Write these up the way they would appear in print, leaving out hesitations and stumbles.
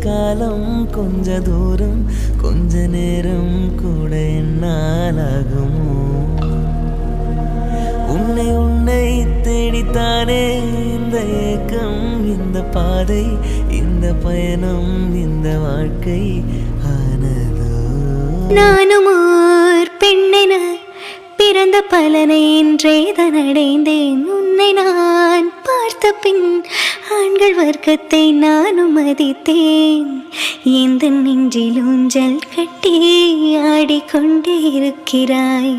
காலம் கொஞ்ச தூரம் கொஞ்ச நேரம் கூட என்னாலாகுமோ உன்னை உன்னை தேடித்தானே இந்த ஏக்கம் இந்த பாதை இந்த பயணம் இந்த வாழ்க்கை ஆனதோ நானும் ஓர் பெண்ணென பிறந்த பலனை இன்றேதான் அடைந்தேன் உன்னை நான் பார்த்த பின் ஆண்கள் வர்க்கத்தை நானும் மதித்தேன் எந்த நெஞ்சில் ஊஞ்சல் கட்டி ஆடிக்கொண்டே இருக்கிறாய்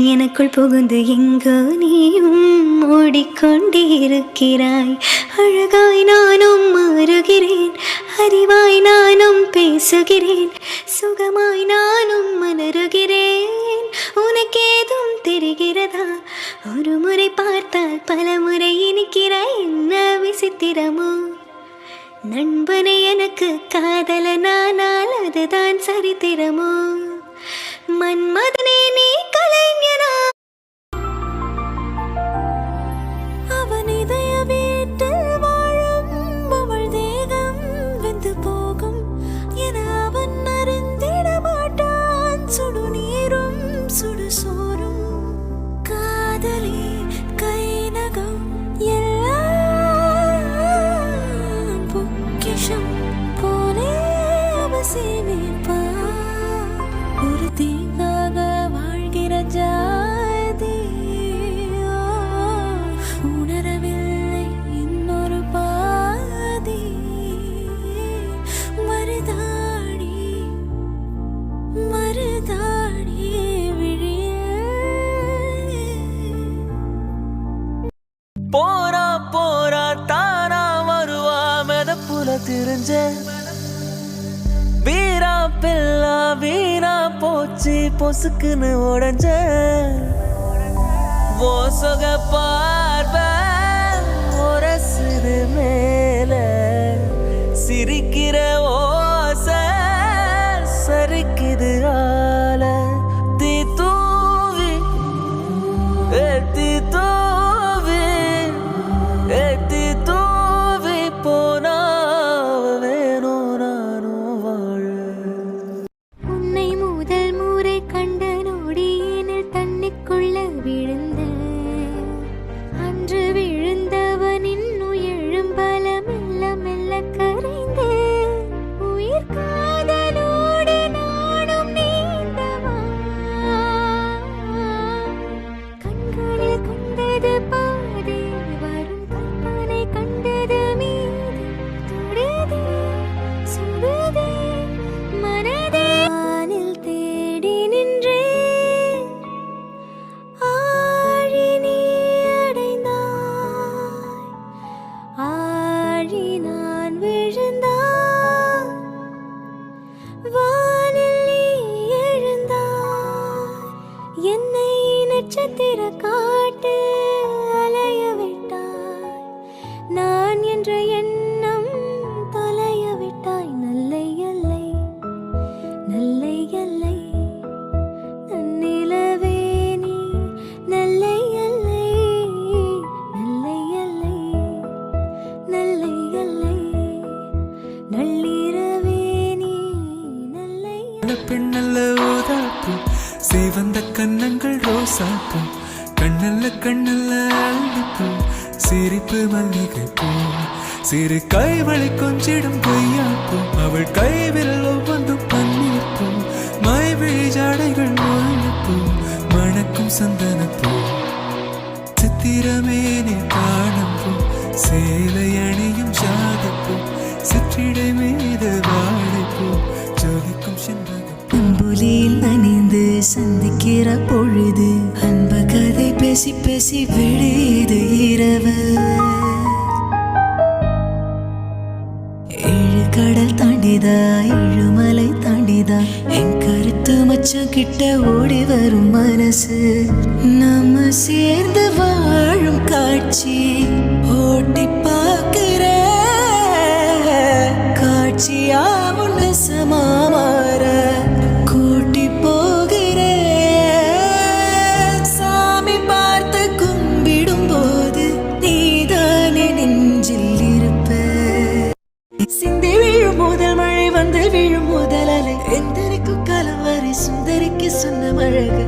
எனக்குள் புகுந்து எங்கோ நீயும் ஓடிக்கொண்டே இருக்கிறாய் அழகாய் நானும் மாறுகிறேன் அறிவாய் நானும் பேசுகிறேன் சுகமாய் நானும் மலருகிறேன் உனக்கேதும் தெரிகிறதா ஒரு முறை பார்த்தால் பல முறை இனிக்கிறாய் என்ன விசித்திரமோ நண்பனை எனக்கு காதலனானால் அதுதான் சரித்திரமோ மன்மதனே நீ கலைஞனா அவன் இதய வீட்டில் வாழும் அவள் தேகம் வெந்து போகும் என அவன் அறிந்திட மாட்டான் சுடு நீரும் சுடு சோறும் காதலி கை நகம் எல்லாம் பொக்கிஷம் போலே அவசியமேப்பா ஒரு தீங்காக வாழ்கிற ஜாதி உணரவில்லை இன்னொரு பாதி மருதாடி மருதாடி போரா போரா தானா வருவா மெதப்புல திரிஞ்ச வீரா பில்லா வீணா போச்சு பொசுக்குன்னு உடஞ்ச ஓ சொக பார்வை ஒரசுது மேல சிரிக்கிற ஓசை சரிக்குது ஆல தீ தூவி தீ தூவி தீ தூவி போனா வேணும் நானும் வாழ உன்னை முதல் முறை கண்ட நொடியினில் தண்ணிக்குள்ள விழுந்த அன்று விழுந்தவனின் உயிரும் பல மெல்ல மெல்ல கரைந்து பெண்ணல்ல ஊதாப்பூ, சிவந்த கன்னங்கள் ரோசாப்பூ, கண்ணல்ல கண்ணல்ல அல்லிப்பூ, சிரிப்பு மல்லிகை பூ, சிறு கைவளை கொஞ்சிடும் கொய்யாப்பூ, அவள் கைவில் ஒவ்வொன்றும் பன்னீர் பூ, மைவிழி ஜாடைகள் முல்லைப்பூ, மணக்கும் சந்தனப்பூ, சித்திரமேனே காணப்பூ, சேலை அணியும் ஜாதிப்பூ, சிற்றிடை மீது வாழைப்பூ, ஜொலிக்கும் செண்பகப்பூ. அம்புலியில் நனைந்து சந்திக்கிற பொழுது அன்ப கதை பேசி பேசி விடுது இரவு. ஏழு கடல் தாண்டிதா ஏழுமலை தாண்டிதா என் கருத்து மச்சம் கிட்ட ஓடி வரும் மனசு. நம்ம சேர்ந்து வாழும் காட்சி ஓட்டி பார்க்கிற காட்சியா உன்ன சமாமாற கூட்டி போகிற. சாமி பார்த்து கும்பிடும் போது நீதானே நெஞ்சில் இருப்ப. சிந்தி விழும் முதல் மழை வந்து விழும் முதல் அலை எந்தரிக்கும் காலம் வரை சுந்தரிக்கு சொன்ன அழகு